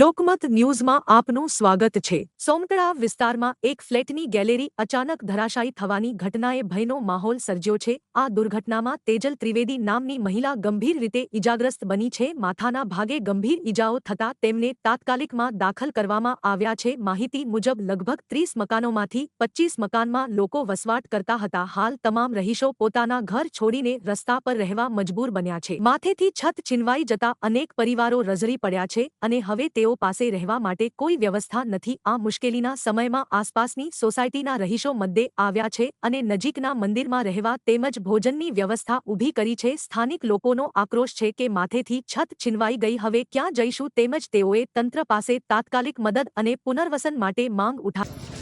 લોકમત ન્યૂઝમાં આપનું સ્વાગત છે। સોમતળાવ વિસ્તારમાં એક ફ્લેટની ગેલેરી અચાનક ધરાશાયી થવાની ઘટનાએ ભયનો માહોલ સર્જ્યો છે। આ દુર્ઘટનામાં તેજલ ત્રિવેદી નામની મહિલા ગંભીર રીતે ઇજાગ્રસ્ત બની છે। માથાના ભાગે ગંભીર ઇજાઓ થતાં તેમને તાત્કાલિકમાં દાખલ કરવામાં આવ્યા છે। માહિતી મુજબ લગભગ 30 મકાનોમાંથી 25 મકાનમાં લોકો વસવાટ કરતા હતા। હાલ તમામ રહીશો પોતાના ઘર છોડીને રસ્તા પર રહેવા મજબૂર બન્યા છે। માથેથી છત છીનવાઈ જતા અનેક પરિવારો રઝળી પડ્યા છે અને હવે તેઓ પાસે રહેવા માટે કોઈ વ્યવસ્થા નથી। આ મુશ્કેલીના સમયમાં આસપાસની સોસાયટીના રહીશો મદ્દે આવ્યા છે અને નજીકના મંદિરમાં રહેવા તેમજ ભોજનની વ્યવસ્થા ઊભી કરી છે। સ્થાનિક લોકોનો આક્રોશ છે કે માથેથી છત છીનવાઈ ગઈ, હવે ક્યાં જઈશું, તેમજ તેઓએ તંત્ર પાસે તાત્કાલિક મદદ અને પુનર્વસન માટે માંગ ઉઠાવી।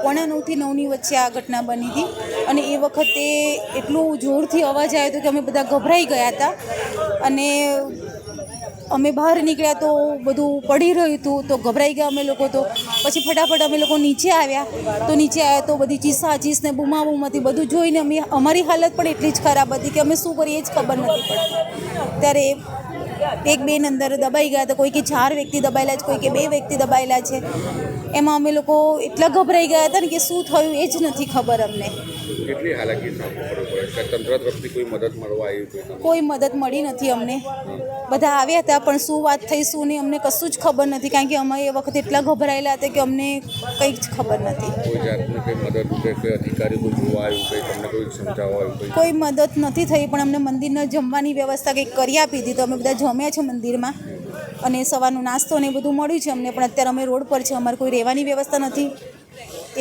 પોણા 9 થી 9ની વચ્ચે આ ઘટના બની હતી અને એ વખતે એટલું જોરથી અવાજ આવ્યો હતો કે અમે બધા ગભરાઈ ગયા હતા અને અમે બહાર નીકળ્યા તો બધું પડી રહ્યું હતું તો ગભરાઈ ગયા અમે લોકો। તો પછી ફટાફટ અમે લોકો નીચે આવ્યા તો બધી ચીસ ને બૂમાબૂમથી બધું જોઈને અમારી હાલત પણ એટલી જ ખરાબ હતી કે અમે શું કરીએ જ ખબર નથી પડતી। ત્યારે એક બેન અંદર દબાઈ ગયા હતા, કોઈ કે 4 વ્યક્તિ દબાયેલા છે, કોઈ કે 2 વ્યક્તિ દબાયેલા છે। એમાં અમે લોકો એટલા ગભરાઈ ગયા હતા ને કે શું થયું એ જ નથી ખબર અમને। કેટલી હાલાકી તંત્ર તરફથી કોઈ મદદ મળવા આવી? કોઈ મદદ મળી નથી અમને। બધા આવ્યા હતા પણ શું વાત થઈ શું નહીં અમને કશું જ ખબર નથી, કારણ કે અમે એ વખતે એટલા ગભરાયેલા હતા કે અમને કંઈ જ ખબર નથી। કોઈ જાતની કંઈ મદદ કે અધિકારી કોઈ જોવા આવ્યું, કંઈ તમને કોઈ સમજાવવા આવ્યું? કોઈ મદદ નથી થઈ પણ અમને મંદિરના જમવાની વ્યવસ્થા કંઈક કરી આપી હતી તો અમે બધા જમ્યા છે મંદિરમાં અને સવારનો નાસ્તો ને એ બધું મળ્યું છે અમને। પણ અત્યારે અમે રોડ પર છે, અમારે કોઈ રહેવાની વ્યવસ્થા નથી,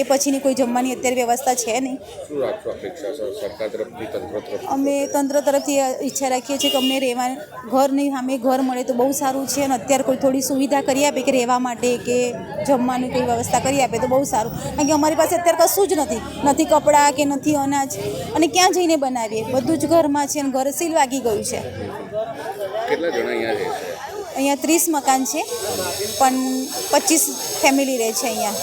એ પછીની કોઈ જમવાની અત્યારે વ્યવસ્થા છે નહીં। શું રાખશો અપેક્ષા સરકાર તરફથી, તંત્ર તરફથી? અમે તંત્ર તરફથી ઈચ્છા રાખીએ છીએ કે અમને રહેવા ઘરની સામે ઘર મળે તો બહુ સારું છે અને અત્યારે કોઈ થોડી સુવિધા કરી આપે કે રહેવા માટે કે જમવાની કોઈ વ્યવસ્થા કરી આપે તો બહુ સારું, કારણ કે અમારી પાસે અત્યારે કશું જ નથી કપડાં કે નથી અનાજ અને ક્યાં જઈને બનાવીએ, બધું જ ઘરમાં છે અને ઘર સીલ વાગી ગયું છે। કેટલા જણા અહીંયા રહે છે? અહીંયા 30 મકાન છે પણ 25 ફેમિલી રહે છે અહીંયા।